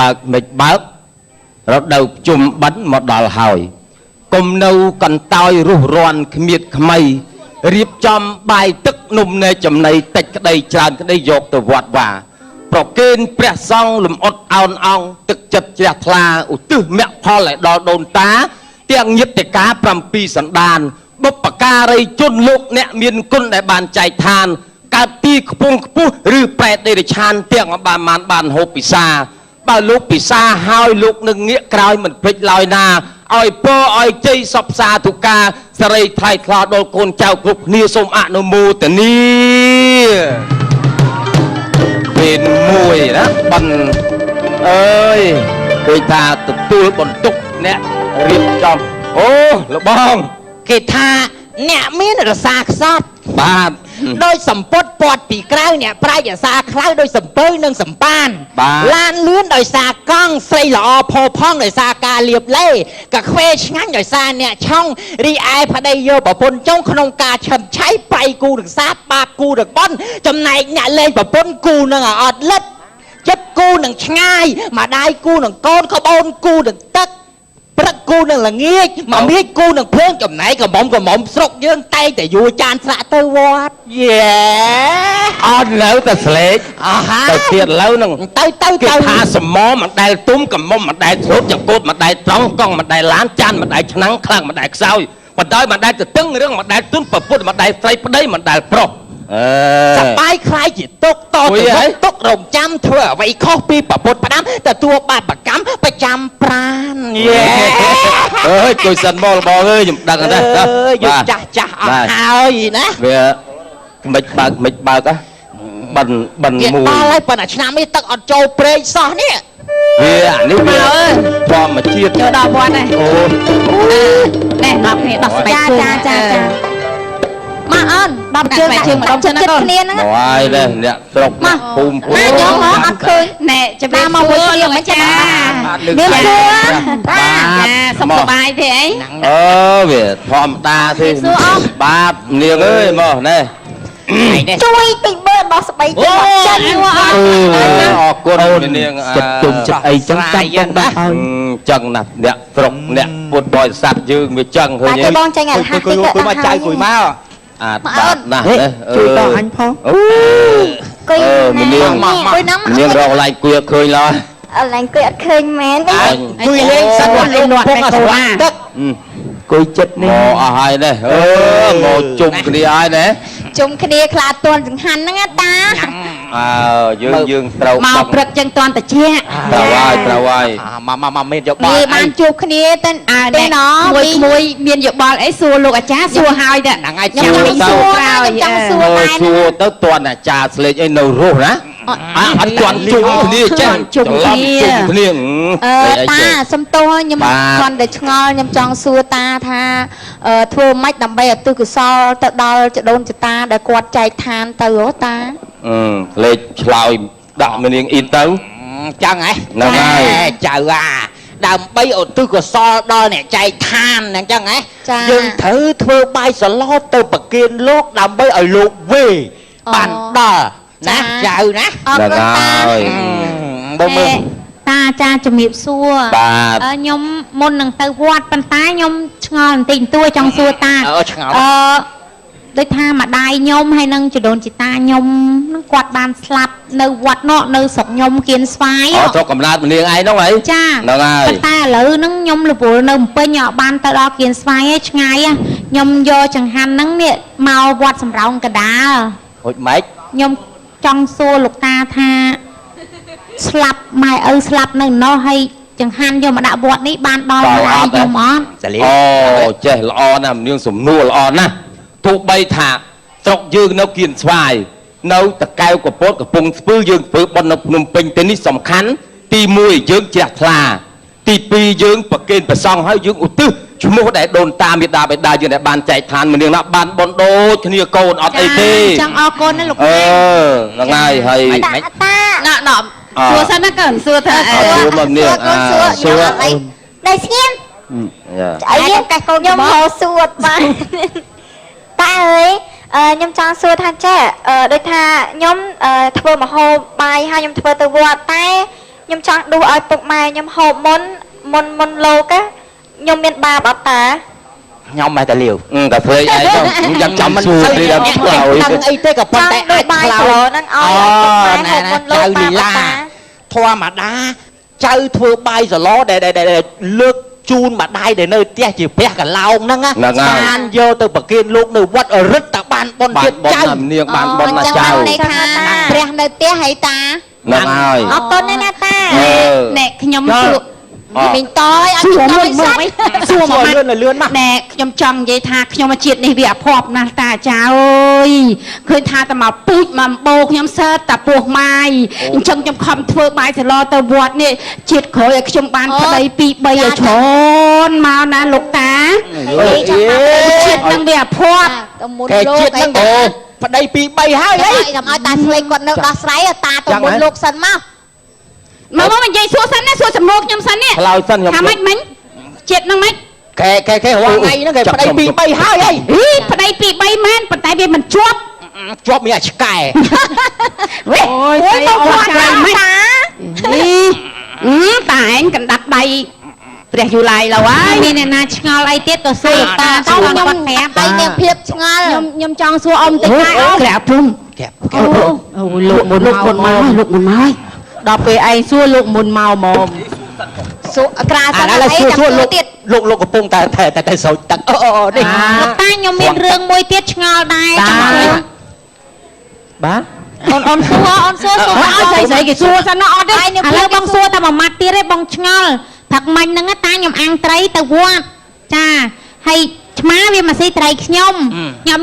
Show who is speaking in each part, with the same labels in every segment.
Speaker 1: បើករត់đầuជុំបិណ្ឌមកដល់ហើយកុំនៅកន្តើយរុះរាន់គ្មៀតខ្មៃរៀបចំបាយទឹកនំនែចំណីតិចក្តីច្រើនក្តីយកទៅវត្តវាប្រគេនព្រះសង្ឃលំអត់អោនអង្គទឹកចិត្តជ្រះថ្លាឧទ្ទិសមគ្គផលឲ្យដល់ដូនតាទាំងញាតិកា7សន្តានបុព្វការីជនលោកអ្នកមានគុណដែលបានចែកឋានកើតពីខ្ពង់ខ្ពស់ឬប្រែតដេរឆានទាំងបានហូបពិសាបើលោកពិសាហើយលោកនឹងងាកក្រោយមិនភ្លេចឡើយណាឲ្យពរឲ្យជ័យសពសាធុការសេរីថ្លៃថ្លាដល់កូនចៅគ្រប់គ្នាសូមអនុមោទនាពេលមួយណាបានអើយគេថាទទួលបន្ទុកអ្នករៀបចំអូលបងគេថាអ្នកមានរសាខ្សត់បាទដោយសម្ពុតពាត់ពីក្រៅអ្នកប្រាជ្ញរសាខ្លៅដោយសំពើនិងសម្ប៉ានឡានលឿនដោយសារកង់ស្រីល្អផោផង់ដោយសារការលៀបលេកាខ្វេឆ្ងាញ់ដោយសារអ្នកឆុងរីឯប្តីយកប្រពន្ធចុងក្នុងការឆិនឆៃប្រៃគូនឹងសាបបាបគូនឹងបន់ចំណែកអ្នកលេងប្រពន្ធគូនឹងអត់លិតចិត្តគូនឹងឆ្ងាយម្ដាយគូនឹងកូនក្បូនគូនឹងទឹកព្រឹកគូនឹងល្ងាចមកមៀចគូនឹងភ្លើងចំណែកកំមុំស្រុកយើងតែងតែយួរចានស្រាក់ទៅវត្តយេអត់នៅតែស្លេកទៅទៀតលើនឹងទៅគេថាសមមិនដែលទុំកំមុំមិនដែលធ្លុតចង្កូតមិនដែលត្រង់កង់មិនដែលឡានចានមិនដែលឆ្នាំងខ្លាំងមិនដែលខ្សោយមិនដោយមិនដែលទៅទឹងរឿងមិនដែលទុនប្រពុតមិនដែលស្រីប្តីមិនដែលប្រុសសបាយខ្លាយជាទុកតទៅទុករំចាំធ្វើអ្វីខុសពីប្រពុតផ្ដាំទទួលបាបកម្មប្រចាំប្រានយេអើយគួយសិនមកបងអើយខ្ញុំដឹងណាយកចាស់អត់ហើយណាវាមិនបើកបិណ្ឌមួយដល់ហើយប៉ុន្តែឆ្នាំនេះទឹកអត់ចូលព្រែកសោះនេះវានេះវាធម្មជាតិចូលដល់វត្តហើយអូនេះដល់គ្នាដោះស្បែកជើងចាមកអូនដល់ជើងម្ដងចិត្តគ្នាហ្នឹងហើយនេះអ្នកស្រុកភូមិមកយកមកអត់ឃើញណែចាំមកមួយគ្នាមិនចាមានសួរបាទសុខសប្បាយទេអីវាធម្មតាទេបាទនាងអើយមកណែជួយពីបើដោះស្បែកជើងចិនអរគុណនាងចិត្តទុំចិត្តអីចឹងចាំបងដល់ហើយចឹងណាស់អ្នកស្រុកអ្នកពុទ្ធបរិស័ទយើងវាចឹងឃើញទេបងចាញ់អាហារតិចទៅមកចាយគួយមកអាបាទណាស់ជួយតអញផងអូគួយនាងរកឡៃគួយអត់ឃើញឡើយឡៃគួយអត់ឃើញមែនទេគួយលេងសិនលេងលាត់មកស្វាទឹកគួយចិត្តនេះមកអស់ហើយនេះមកជុំគ្នាហើយណាជុំគ្នាខ្លាតន់ចង្ហាន់ហ្នឹងតាយើងត្រូវមកព្រឹកចឹងតន់តិចត្រូវហើយមកមានយោបល់អីបានជួបគ្នាទៅទេណមួយមានយោបល់អីសួរលោកអាចារ្យសួរហើយតែហ្នឹងហើយខ្ញុំសួរក្រោយចង់សួរតែសួរទៅតន់អាចារ្យស្លេកអីនៅរស់ណាអត់ទាន់ជុំគ្នាចឹងជុំគ្នាតាសុំទោសខ្ញុំគាត់តែឆ្ងល់ខ្ញុំចង់សួរតាថាធ្វើម៉េចដើម្បីឲ្យទុកកុសលទៅដល់ចដូនចតាដែលគាត់ចែកឋានទៅតាលេខឆ្លើយដាក់នាងអ៊ីនទៅចឹងហ៎ហ្នឹងហើយចៅដើម្បីឧទ្ទិសកុសលដល់អ្នកចែកឋានហ្នឹងចឹងហ៎យើងត្រូវធ្វើបាយសឡតទៅប្រគេនលោកដើម្បីឲ្យលោកវេបានដល់ណាចៅណាហ្នឹងហើយបើមើលតាចាជំរាបសួរខ្ញុំមុននឹងទៅវត្តប៉ុន្តែខ្ញុំឆ្ងល់បន្តិចបន្តួចចង់សួរតាឆ្ងល់ដូចថាម្ដាយខ្ញុំហើយនឹងចដូនជីតាខ្ញុំនឹងគាត់បានស្លាប់នៅវត្តនោះនៅស្រុកខ្ញុំគៀនស្វាយស្រុកកំណើតម្នាងឯងហ្នឹងហីចាហ្នឹងហើយប៉ុន្តែឥឡូវហ្នឹងខ្ញុំរវល់នៅភ្នំពេញអត់បានទៅដល់គៀនស្វាយឯងឆ្ងាយខ្ញុំយកចង្ហាន់ហ្នឹងនេះមកវត្តសំរោងកដាលហូចម៉េចខ្ញុំចង់សួរលោកតាថាស្លាប់ម៉ែឪស្លាប់នៅនោះហើយចង្ហាន់យកមកដាក់វត្តនេះបានដល់ម្ដាយខ្ញុំអត់អូចេះល្អណាស់នាងសំណួរល្អណាស់ទោះបីថាស្រុកយើងនៅគៀនស្វាយនៅតកែវកពតកំពង់ស្ពឺយើងធ្វើបន់នៅភ្នំពេញទៅនេះសំខាន់ទី1យើងជ្រះថ្លាទី2យើងប្រគេនព្រះសង្ឃហើយយើងឧទ្ទិសឈ្មោះដែលដូនតាមេដាបេដាយើងដែលបានចែកឋានម្នាងណាបានបនដូចគ្នាកូនអត់អីទេចង់អរគុណណាលោកហ្នឹងហើយតាសួរសិនណាកូនសួរថាសួរមកនាងសួរដៃស្ងៀមអីតែកូនខ្ញុំហៅសួរបានតាអើយខ្ញុំចង់សួរថាចេះដូចថាខ្ញុំធ្វើម្ហូបបាយហើយខ្ញុំធ្វើទៅវត្តតែ
Speaker 2: ខ្ញុំចង់ដួសឲ្យពុកម៉ែខ្ញុំហូបមុនលោកណាខ្ញុំមានបាបអត់តា
Speaker 1: ខ្ញុំមកតែលាវតែព្រៃអីទៅខ្ញុំចាំសួរទីដល់ផ្លូវដឹងអីទេក៏ប៉ុន្តែអាច
Speaker 2: បាយស្លោហ្នឹងឲ្យពុកម៉ែហូបមុនលោកបាបអត់តា
Speaker 1: ធម្មតាចៅធ្វើបាយសឡដែលលើកជូនម្ដាយដែលនៅផ្ទះជាព្រះកឡោងហ្នឹងបានយកទៅប្រគេនលោកនៅវត្តរឹតតាបានប៉ុនទៀតចៅនាងបានប៉ុនណាចៅ
Speaker 2: ព្រះនៅផ្ទះហើយតា
Speaker 1: ហ្នឹងហើយ
Speaker 2: អរគុណណាស់តា
Speaker 3: ណែខ្ញុំសួរ
Speaker 2: មីងតើអត់ជួយសោះ
Speaker 3: សួរមកលឿនមកណែខ្ញុំចង់និយាយថាខ្ញុំមកជាតិនេះវាអភ័ព្វណាស់តាចៅអើយឃើញថាតែមកពូជមកបោខ្ញុំសើតែពោះម៉ាយអញ្ចឹងខ្ញុំខំធ្វើបាយសឡទៅវត្តនេះជាតិក្រោយឲ្យខ្ញុំបានប្តី2 3ឲ្យច្រើនមកណាលោកតាជាតិនឹងវាអភ័ព្វ
Speaker 2: ទៅមុនលោក
Speaker 1: ជាតិនឹងប្តី2 3ហើយហី
Speaker 2: កុំឲ្យតាស្រីគាត់នៅដោះស្រាយតាទៅមុនលោកសិនមក
Speaker 3: មកនិយាយសួរសិនណាសួរសំណួរខ្ញុំសិននេះ
Speaker 1: ឆ្លើយសិនខ្ញុំ
Speaker 3: ថាម៉េចមិញជាតិនឹងម៉េច
Speaker 1: គេរងថ្ងៃហ្នឹងគេប្តី2 3ហើយហី
Speaker 3: ប្តី2 3មែនប៉ុន្តែវាមិនជាប់
Speaker 1: មានអាឆ្កែ
Speaker 3: អូយស្អីអស់ចាយម៉េចតាឯងកណ្ដាប់ដៃព្រះយូឡៃឡូវហើយមានអ្នកណាឆ្ងល់អីទៀតក៏សួរតា
Speaker 2: ខ្ញុំប្រាប់តែមានភាពឆ្ងល់
Speaker 3: ខ្ញុំចង់សួរអ៊ំតិចណាក្រាបព្រំអូលោកមុនមកដល់ពេលឯងសួរលោកមុនមកហ្មង
Speaker 2: សួរក្រាលសិន
Speaker 1: អីសួរលោកកំពុងតែស្រោចទឹក
Speaker 2: នេះលោកតាខ្ញុំមានរឿងមួយទៀតឆ្ងល់ដែរ
Speaker 1: បាទ
Speaker 2: អូនសួរឲ្យ
Speaker 3: ស្អីគេសួរសិនអត់ទេ
Speaker 2: ឥឡូវបងសួរតែមួយម៉ាត់ទៀតទេបងឆ្ងល់ផឹកមិញហ្នឹងតាខ្ញុំអាំងត្រីទៅវត្តចាហើយឆ្មាវាមកស៊ីត្រីខ្ញុំ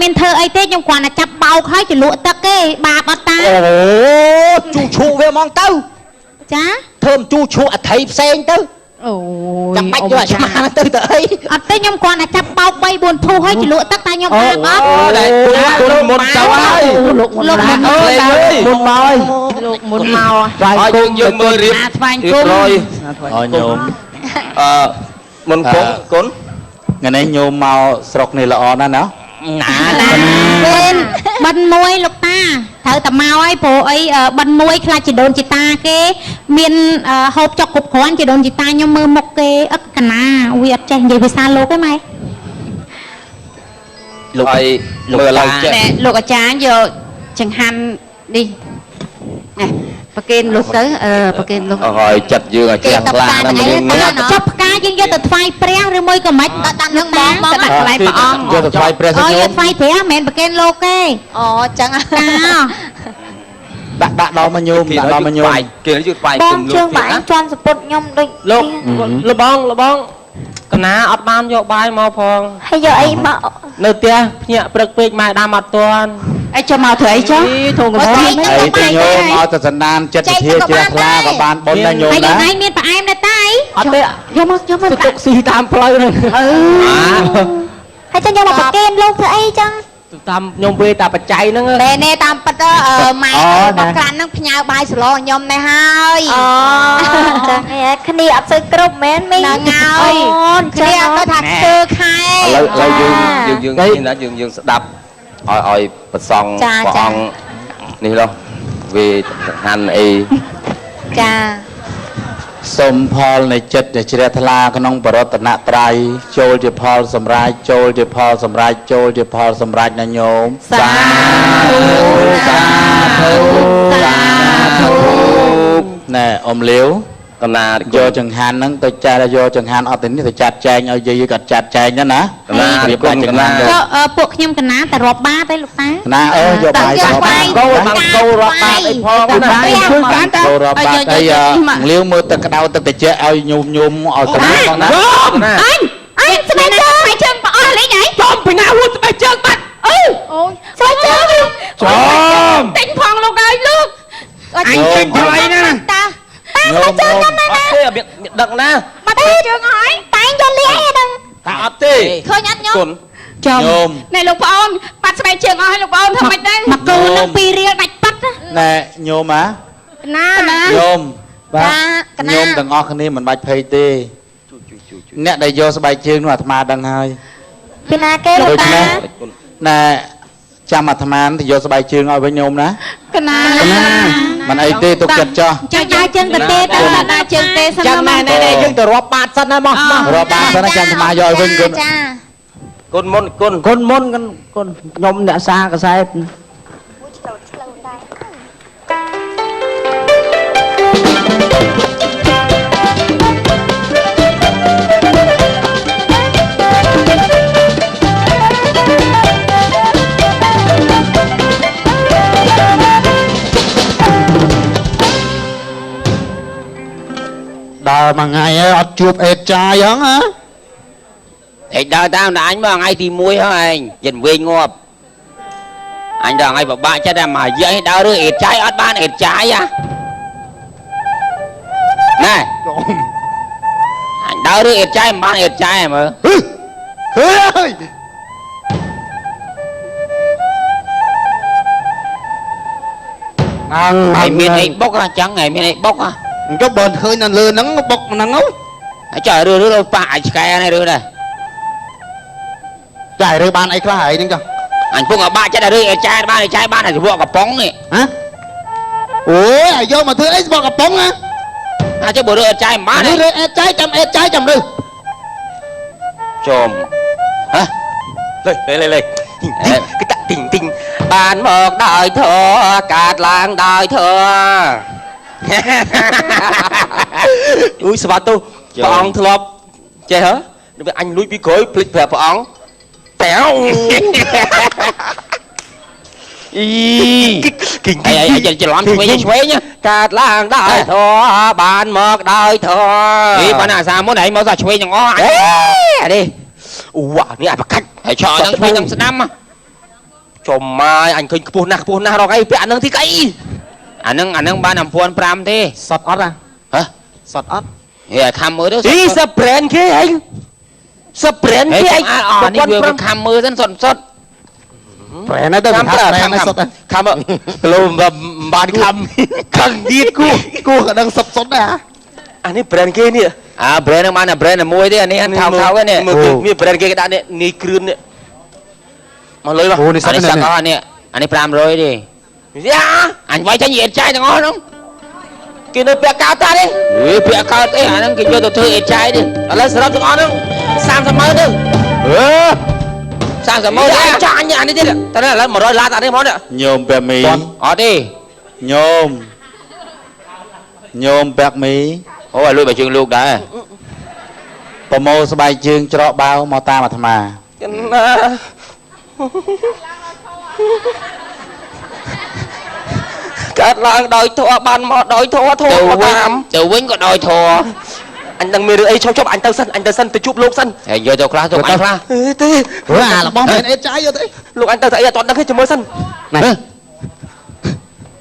Speaker 2: មានធ្វើអីទេខ្ញុំគ្រាន់តែចាប់បោកហើយចលក់ទឹកទេបាបអត់តា
Speaker 1: អូជូឈូវាហ្មងទៅ
Speaker 2: ចា
Speaker 1: ធ្វើជូឈូអថៃផ្សេងទៅ
Speaker 3: អូយ
Speaker 1: ចាំបាច់យកឆ្មាទៅអី
Speaker 2: អត់ទេខ្ញុំគ្រាន់តែចាប់បោក3 4ភូហើយចលក់ទឹកតែខ្ញុំបាបអត់
Speaker 1: តែគុណមុនទៅហើយ
Speaker 3: លោកមុនមកលោកមុនមក
Speaker 1: ហើយយើងមើលរៀប
Speaker 3: ស្វែងគុំ
Speaker 1: ឲ្យញោមមុនគុណថ្ងៃនេះញោមមកស្រុកនេះល្អណាស់ណា
Speaker 2: វិញបិណ្ឌមួយលោកតាត្រូវតែមកហើយព្រោះអីបិណ្ឌមួយខ្លាចជីដូនជីតាគេមានហូបចុកគ្រប់គ្រាន់ជីដូនជីតាខ្ញុំមើលមុខគេអត់កណាវាអត់ចេះនិយាយភាសាលោកទេម៉ែ
Speaker 1: លោកអីមើលឡើងចេះ
Speaker 3: លោកអាចារ្យយកចង្ហាន់នេះណែប្រគេនលោកទៅប្រគេនលោក
Speaker 1: ហើយចិត្តយើងឲ្យជ្រះថ្លាណាស់
Speaker 2: យើងចាប់ផ្កាយើងយកទៅថ្វាយព្រះឬមួយក៏មិនដាក់នឹងបង
Speaker 3: ទៅដាក់កន្លែងព្រះអង្គ
Speaker 1: យកទៅថ្វាយព្រះ
Speaker 2: សិយកថ្វាយព្រះមិនមែនប្រគេនលោកទេអូចឹង
Speaker 1: ដាក់ដល់មកញោមដាក់ដល់មកញោមគេយកថ្វាយ
Speaker 2: គុំលោកជើងបាយជន់សពុតខ្ញុំដូច
Speaker 4: លោកលបងកណាអត់បានយកបាយមកផង
Speaker 2: ហើយយកអីមក
Speaker 4: នៅផ្ទះភ្ញាក់ព្រឹកពេកម៉ែដាំអត់ទាន់
Speaker 3: អីចាំមកធ្វើអីចុះ
Speaker 4: ធំកំហុស
Speaker 1: អីទៅញោមមកទៅសណ្ដានចិត្តវិធាជ្រះថ្លាក៏បានបុណ្យដែរញោម
Speaker 2: ដែរហើយមានផ្អែមដែរតា
Speaker 4: អត់ទេ
Speaker 2: យកមក
Speaker 4: ទុកស៊ីតាមផ្លូវហ្នឹង
Speaker 2: ហើយចឹងយកមកប្រគេនលោកធ្វើអីចឹង
Speaker 4: តាមខ្ញុំវេតាបច្ច័យហ្នឹង
Speaker 2: នេះតាមប៉ិតម៉ែរបស់ក្រាន់ហ្នឹងផ្ញើបាយសឡខ្ញុំនេះហើយចាគ្នាអត់សូវគ្រប់មែនមីងហ្នឹងហើយគ្នាអត់ទៅថាធ្វើខែ
Speaker 1: ឥឡូវយើងនេះណាយើងស្ដាប់ឲ្យប្រសងព្រះអង្គនេះឡោះវាហាន់អី
Speaker 2: ចា
Speaker 1: សូមផលនៃចិត្តដែលជ្រះថ្លាក្នុងបរតនត្រ័យចូលជាផលសម្រាប់ចូលជាផលសម្រាប់ចូលជាផលសម្រាប់ណាញោម
Speaker 2: សាធុ
Speaker 1: ណែអ៊ំលាវកណាយកចង្ហាន់ហ្នឹងទៅចាស់យកចង្ហាន់អត់ទៅនេះទៅចាត់ចែងឲ្យយាយគាត់ចាត់ចែងណាណាកណារៀបចង្ហាន់
Speaker 2: ពួកខ្ញុំកណាតែរាប់បាតទេលោកតា
Speaker 1: កណាយកបាយរាប់បាត
Speaker 4: កោបាំងកោរាប់បាតអីផង
Speaker 1: ណាជួយបានតើរាប់បាតអីលាវមើលទឹកក្តៅទឹកត្រជាក់ឲ្យញោមឲ្យទៅផងណា
Speaker 2: អញស្បែកជើងបងអស់លេងហី
Speaker 4: ចំពីណាហួតស្បែកជើងបាត់
Speaker 2: អូស្បែកជើង
Speaker 4: ចំ
Speaker 3: ទិញផងលោកអើយលោក
Speaker 4: អញទិញថ្លៃណា
Speaker 2: តាស្បែកជើងខ្ញុំណា
Speaker 4: អត់ទេមានដឹកណា
Speaker 2: មកទេជើងហើយតែយកលៀងហ្នឹង
Speaker 4: តាអត់ទេ
Speaker 2: ឃើញអត់ខ្ញុំ
Speaker 3: ចំណែលោកប្អូនបាត់ស្បែកជើងអស់ហើយលោកប្អូនធ្វើម៉េចដែរ
Speaker 2: មកគូនឹង2រៀលដាច់ប៉ាត់
Speaker 1: ណែញោម
Speaker 2: ណា
Speaker 1: ញោមបាទញោមទាំងអស់គ្នាមិនបាច់ភ័យទេអ្នកដែលយកស្បែកជើងនោះអាត្មាដឹងហើយ
Speaker 2: ពីណាគេលោកតា
Speaker 1: ណែចាំអាត្មាទៅយកស្បែកជើងឲ្យវិញញោមណា
Speaker 2: កណា
Speaker 1: ម
Speaker 5: มันไอ้เต้ตุกจัดจ้ะ
Speaker 2: ចាំដើរជើងទៅទេទៅ
Speaker 3: ណាជើងទេសិន
Speaker 1: ចាំណែណែយើងទៅរាប់បាតសិនណាមកមករ
Speaker 5: อบบ้านซะนะจันทมาย่อยវិញគុណ
Speaker 2: ចា
Speaker 1: គុណមុនគុណ
Speaker 4: គុណមុនគុណខ្ញុំអ្នកសារកសែត
Speaker 5: ដើរមួយថ្ងៃហើយអត់ជួបអេតចាយហ្នឹងហ៎
Speaker 1: ឯងដើរតាមតែអញមកថ្ងៃទី1ហើយឯងយិនវិញងាប់អញដល់ថ្ងៃពិបាកចិត្តតែមកយាយដើររើអេតចាយអត់បានអេតចាយហ៎ណែអញដើររើអេតចាយមិនបានអេតចាយមើល
Speaker 5: ហើយអាង
Speaker 1: ឯងមានអីបុកអញ្ចឹងឯងមានអីបុកហ៎
Speaker 5: ក៏បើឃើញនៅលើហ្នឹងបុកហ្នឹង
Speaker 1: ហើយចុះរើប៉ាអាចឆ្កែនេះរើដែរ
Speaker 5: ចាយរើបានអីខ្លះហើយហ្នឹងចុះ
Speaker 1: អញពុកអាបាក់ចិត្តតែរើអេតចាយបានអេតចាយបានតែស្បកកំប៉ុងនេះ
Speaker 5: ហ៎អូយឲ្យយកមកធ្វើអីស្បកកំប៉ុងហ៎
Speaker 1: អាចុះបើរើអេតចាយមិនបាន
Speaker 5: នេះរើអេតចាយចាំអេតចាយចាំរើ
Speaker 1: ចំហ៎លេគឺតាក់ទីងទីងបានមកដោយធរកាត់ឡើងដោយធរ
Speaker 4: អ៊ុយស្វាទៅព្រះអង្គធ្លាប់ចេះហ៎ដល់អញលួចពីក្រោយភ្លេចប្រាប់ព្រះអង្គតែ
Speaker 1: អីច្រឡំឆ្វេងឆ្វេងកាត់ឡើងដោយធរបានមកដោយធរអីបានអាសាមុនឯងមកសាឆ្វេងទាំងអស់អីនេះ
Speaker 4: អូវ៉ានេះអាប្រកាច់
Speaker 1: ហើយឆោទាំងឆ្វេងទាំងស្ដាំ
Speaker 4: ចំម៉ាយអញឃើញខ្ពស់ណាស់រកអីពាក់អានឹងទីកៃ
Speaker 1: អានឹងបាន1500ទេស
Speaker 5: តអត់ហ៎
Speaker 1: ហ៎
Speaker 5: សតអត់
Speaker 1: ហេខំមើលទៅ
Speaker 4: អីសប្រេនគេអីសប្រេន
Speaker 1: ហេ
Speaker 4: គេអី
Speaker 1: អានេះវាខំមើលសិនសុត
Speaker 5: ប្រែណាទៅមិនថាប្រែណាសុត
Speaker 4: ខំលោបានខំទៀតគូ
Speaker 5: គូក៏ដឹងសុតដែរ
Speaker 4: អានេះប្រេនគេនេះ
Speaker 1: អា brand នឹងបានតែ brand មួយទេអានេះថោកៗនេះ
Speaker 4: មើលមានប្រេនគេដាក់នេះនេះគ្រឿននេះមកលុយមក
Speaker 5: អូនេះសុ
Speaker 1: អា
Speaker 5: ត
Speaker 1: នេះ
Speaker 5: នេះ
Speaker 1: សឹកអស់នេះអានេះ500ទេ
Speaker 4: យ៉ា
Speaker 1: អញវាយចាញ់អេតចាយទាំងអស់ហ្នឹង
Speaker 4: គេនៅពាក់កៅតានេះ
Speaker 1: ហេពាក់កើតអីអាហ្នឹងគេយកទៅធ្វើអេតចាយទេ
Speaker 4: ឥឡូវសរុបទាំងអស់ហ្នឹង30ម៉ឺនទៅ
Speaker 1: 30ម៉ឺន
Speaker 4: ចាញ់អានេះទៀតតែឥឡូវ100ឡានអានេះមកនេះ
Speaker 5: ញោមពាក់មី
Speaker 1: អត់ទេ
Speaker 5: ញោមពាក់មី
Speaker 1: អូឲ្យលួចបើជើងលោកដែរ
Speaker 5: ប្រម៉ូស្បែកជើងច្រកបាវមកតាមអាត្មា
Speaker 4: កណាកើតឡើងដោយធัวបានមកដោយធัวធัวមកតាម
Speaker 1: ទៅវិញក៏ដោយធរ
Speaker 4: អញនឹងមានរឿងអីឈប់អញទៅសិនទៅជួបលោកសិន
Speaker 1: ហើយយកទៅខ្លះទៅអញខ្លះ
Speaker 4: ទេ
Speaker 5: ព្រោះអារបស់មានអេតចាយយកទៅ
Speaker 4: លោកអញទៅតែអីអត់ដឹងទេចាំមើលសិន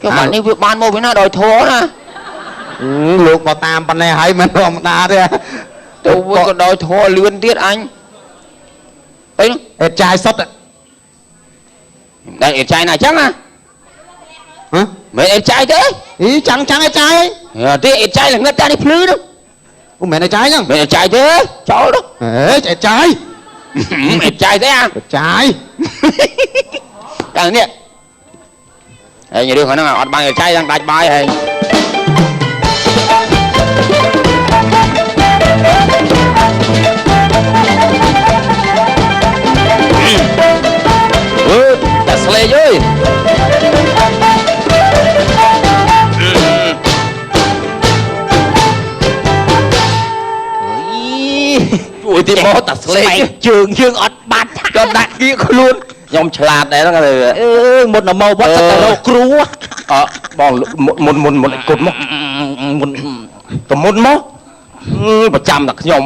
Speaker 1: គេបាននេះវាបានមកវិញណាដោយធរណា
Speaker 5: លោកមកតាមប៉ុណ្ណេះហើយមិនធម្មតាទេ
Speaker 1: ទៅវិញក៏ដោយធរលឿនទៀតអញអី
Speaker 5: អេតចាយសុត
Speaker 1: តែអេតចាយណាអញ្ចឹងណា
Speaker 5: ហ៎
Speaker 1: មិនអេតចាយទេ
Speaker 5: អីចាំងអេតចាយ
Speaker 1: ទេអេតចាយល្ងឹតតែនេះភ្លឺនោះ
Speaker 5: អូមែនអេតចាយហ្នឹង
Speaker 1: មិនអេតចាយទេចោលទៅ
Speaker 5: អេតចាយ
Speaker 1: អេតចាយទេអា
Speaker 5: អេតចាយ
Speaker 1: តែនេះហើយរឿងហ្នឹងអត់បានអេតចាយđangដាច់បាយហើយ
Speaker 4: តែស្លេកអើយ
Speaker 1: អូយទីមកតែស្លេកជើងយើងអត់បាត់ក៏ដាក់គៀខ្លួនខ្ញុំឆ្លាតដែរហ្នឹងមុនមកវត្តទៅរកគ្រូ
Speaker 4: បងមុនគុណមកមុនមកប្រចាំតែខ្ញុំ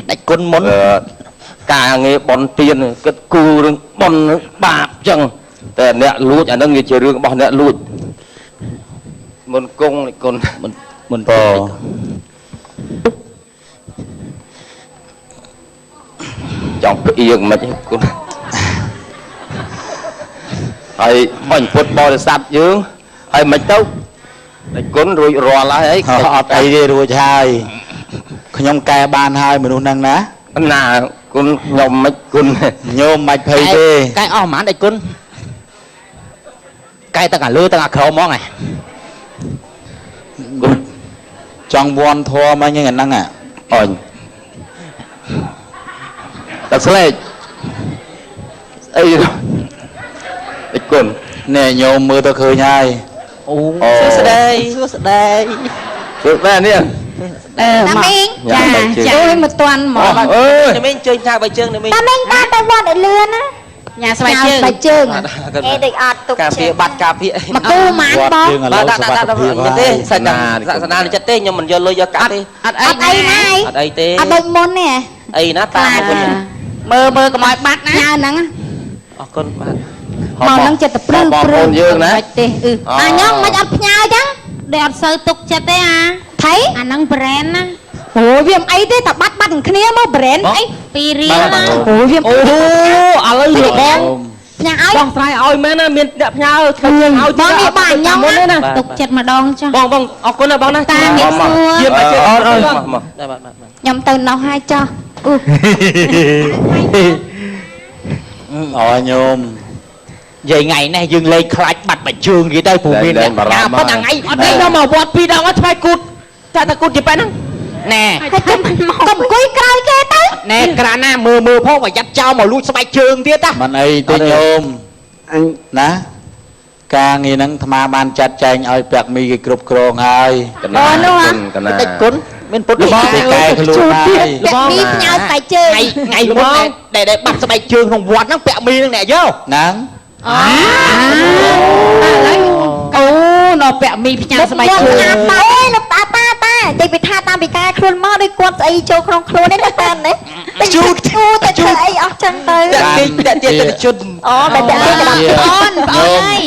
Speaker 1: ដាច់គុណមុន
Speaker 4: ការងារបនទៀនគិតគូរឿងបនបាបអញ្ចឹងតែអ្នកលួចអាហ្នឹងវាជារឿងរបស់អ្នកលួចមុនគង់គុណមុនតចង់ផ្អៀងមិនគុណហើយបាញ់ពុតបរិស័ទយើងហើយមិនទៅតែគុណរួចរាល់ហើយ
Speaker 5: អត់អីទេរួចហើយខ្ញុំកែបានហើយមនុស្សហ្នឹងណា
Speaker 4: ណាគុណខ្ញុំមិនគុណ
Speaker 5: ញោមមិនភ័យទេ
Speaker 1: កែអស់ហ្មងដាច់គុណ cái ta cả lứa ta cả khẩu món này
Speaker 5: ចង់វ័នធัวមកយ៉ាងហ្នឹង
Speaker 4: អូនដាក់ស្លេកអីអីគុណ
Speaker 5: ណែញោមមើលទៅឃើញហើយ
Speaker 1: ô
Speaker 4: Ồ.
Speaker 1: xưa đây đây
Speaker 4: គឺបែរនេះ
Speaker 2: តាមីង
Speaker 4: យ៉ា
Speaker 2: ជួយមកតាន់មក
Speaker 4: អើយ
Speaker 1: này mình chơi thang bài chương này mình
Speaker 2: តាមីងតាទៅវត្តឲ្យលឿនណា
Speaker 3: ញ៉ាស្បែកជើង
Speaker 2: ស្បែកជើង
Speaker 6: Ê địch ọt tục
Speaker 1: cà phê bát cà phê
Speaker 2: មកគូម៉ាន
Speaker 5: វត្ត
Speaker 2: បង
Speaker 5: យើងឥឡូវ
Speaker 1: đã
Speaker 5: សុខ
Speaker 1: đã
Speaker 5: ភាព
Speaker 1: đã
Speaker 5: ហើ
Speaker 1: thế
Speaker 5: យ
Speaker 1: sạch sạch na chất thế nhưng mình vô lôi vô cả đi
Speaker 3: អត់អី
Speaker 2: អត់អីណា
Speaker 1: ở đây thế
Speaker 2: អត់ដូចមុនទេ
Speaker 1: ấy nó ta một con
Speaker 3: មើលមើលកុំឲ្យបាត់ណា
Speaker 2: ញ៉ាហ្នឹង
Speaker 1: con bạn
Speaker 2: មកហ្នឹងចិត្តទៅព្រឹង
Speaker 4: បង
Speaker 2: ព្រឹ
Speaker 4: ប្អូ
Speaker 2: ង
Speaker 4: នយើងណា
Speaker 2: បាច់ទេអាញ៉ងមិនអត់ផ្ញើចឹងដែលអត់សូវទុកចិត្តទេអាថៃអាហ្នឹង brand ណាអូវាមិនអីទេតែបាត់គ្នាមក brand អីពីរៀលណាអូវា
Speaker 1: ô à lấy được
Speaker 2: បង
Speaker 1: bong
Speaker 2: ញ៉ាំឲ្យ
Speaker 1: bong trái oi mấy nó miền đẹp nhau
Speaker 2: បងនេះបាញ់ញ៉ងណាទុកចិត្តម្ដងចុះ
Speaker 1: bong bong ở con này bong này
Speaker 2: តាងាកសួរ
Speaker 1: chiêm bài chương
Speaker 4: ơi
Speaker 1: đây
Speaker 4: mà
Speaker 1: bạn
Speaker 2: ខ្ញុំទៅនោះហើយចុះអូ
Speaker 5: អូញោម
Speaker 1: vậy ngày này dừng lên khai bạch bạch chương gì đây phù miền
Speaker 4: Lên bà
Speaker 1: nhà
Speaker 4: Ram
Speaker 1: có
Speaker 4: ơi.
Speaker 1: thằng ấy ở đây đâu mà vọt pi đâu á phải cút ta ta cút gì phải năng nè
Speaker 2: ហើយកុំអង្គុយក្រោយគេទៅ
Speaker 1: nè cả na mưa phong và dắt trao mà lui bay chương tiết á
Speaker 5: មិនអីទេញោមណាការងារហ្នឹងអាត្មាបានចាត់ចែងឲ្យពាក់មីគេគ្រប់គ្រងហើយ
Speaker 4: កណាគុណកណា
Speaker 1: tịch cún bên phút
Speaker 5: របស់គេកែខ្លួនហើយ
Speaker 2: ពាក់មីផ្ញើស្បែកជើង
Speaker 1: ngày ngày lúc này để bắt bay chương không vọt nó bẹ mi nè vô
Speaker 5: ហ្នឹង
Speaker 3: អូណោពាក់មីផ្ញើស្បែកជើង
Speaker 6: អាប៉ាអេលោកតាតានិយាយពីថាតាមពីការខ្លួនមកដូចគាត់ស្អីចូលក្នុងខ្លួននេះណាតានេះតែជូតតែធ្វើអីអស់ចឹងទៅ
Speaker 1: đã tiền tiền chun
Speaker 6: អូតែតែគេដល់
Speaker 2: អូនបងអើយ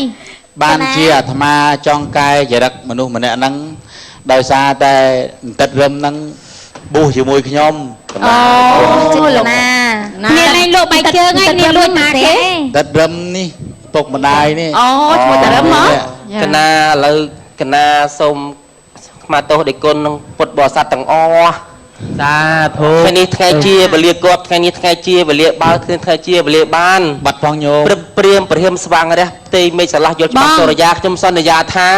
Speaker 5: បានជាអាត្មាចង់កែចរិតមនុស្សម្នាក់ហ្នឹងដោយសារតែបន្តិតរឹមហ្នឹងប៊ូសជាមួយខ្ញុំ
Speaker 2: អូលោកណាមានឯងលោកបែកជើងឯងនេះលួចមកទេ
Speaker 5: បន្តិតរឹមនេះពុកម្ដាយនេះ
Speaker 3: អូឈ្មោះតារឹមហ៎
Speaker 1: កណាឥឡូវកណាសូមខ្មាទោសដោយគុណនឹងពុទ្ធបរិស័ទទាំងអស់សាធុថ្ងៃនេះថ្ងៃជាវេលាគាត់ថ្ងៃនេះថ្ងៃជាវេលាបើថ្ងៃជាវេលាបាន
Speaker 5: បាត់ផងញោម
Speaker 1: ព្រឹបព្រៀមព្រះហិមស្វាងរះផ្ទៃមេឃឆ្លាស់យល់ច្បាស់សូរិយាខ្ញុំសន្យាថា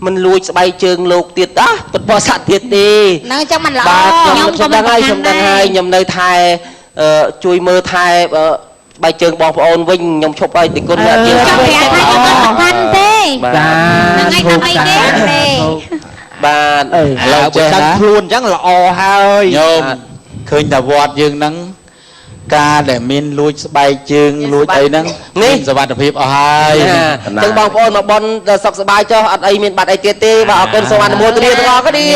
Speaker 1: មិនលួចស្បែកជើងលោកទៀតពុទ្ធបរិស័ទទៀតទេ
Speaker 2: នឹងចឹងមិនល្អ
Speaker 1: បាទខ្ញុំ
Speaker 2: ក៏
Speaker 1: ដឹងហើយខ្ញុំដឹងហើយខ្ញុំនៅថែជួយមើលថែស្បែកជើងបងប្អូនវិញខ្ញុំឈប់ហើយទីគុណអ្នកជា
Speaker 2: ចង់ប្រាប់ថាខ្ញុំអត់សំខាន់ទេ
Speaker 1: បាទ
Speaker 2: នឹងឯងថាអីទេទេ
Speaker 1: បាទ
Speaker 5: ឥឡូវចេះណា
Speaker 1: ខ្លួនអញ្ចឹងល្អហើយ
Speaker 5: ញោមឃើញតែវត្តយើងហ្នឹងការដែលមានលួចស្បែកជើងលួចអីហ្នឹងមានសុវត្ថិភាពអស់ហើយ
Speaker 1: ចឹងបងប្អូនមកបន់សុខសប្បាយចុះអត់អីមានបាត់អីទៀតទេបាទអរគុណសូមអនុមោទនាទាំងអស់គ្នា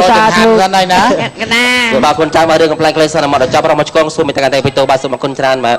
Speaker 5: សាធុសិនហើយណា
Speaker 3: កណា
Speaker 1: បាទគុណចាំឲ្យរឿងកំ pl ែងក្លេសិនមកដល់ចប់រកមកឆ្កងសូមមេត្តាកន្តែបិទោបាទសូមអរគុណច្រើនបាទ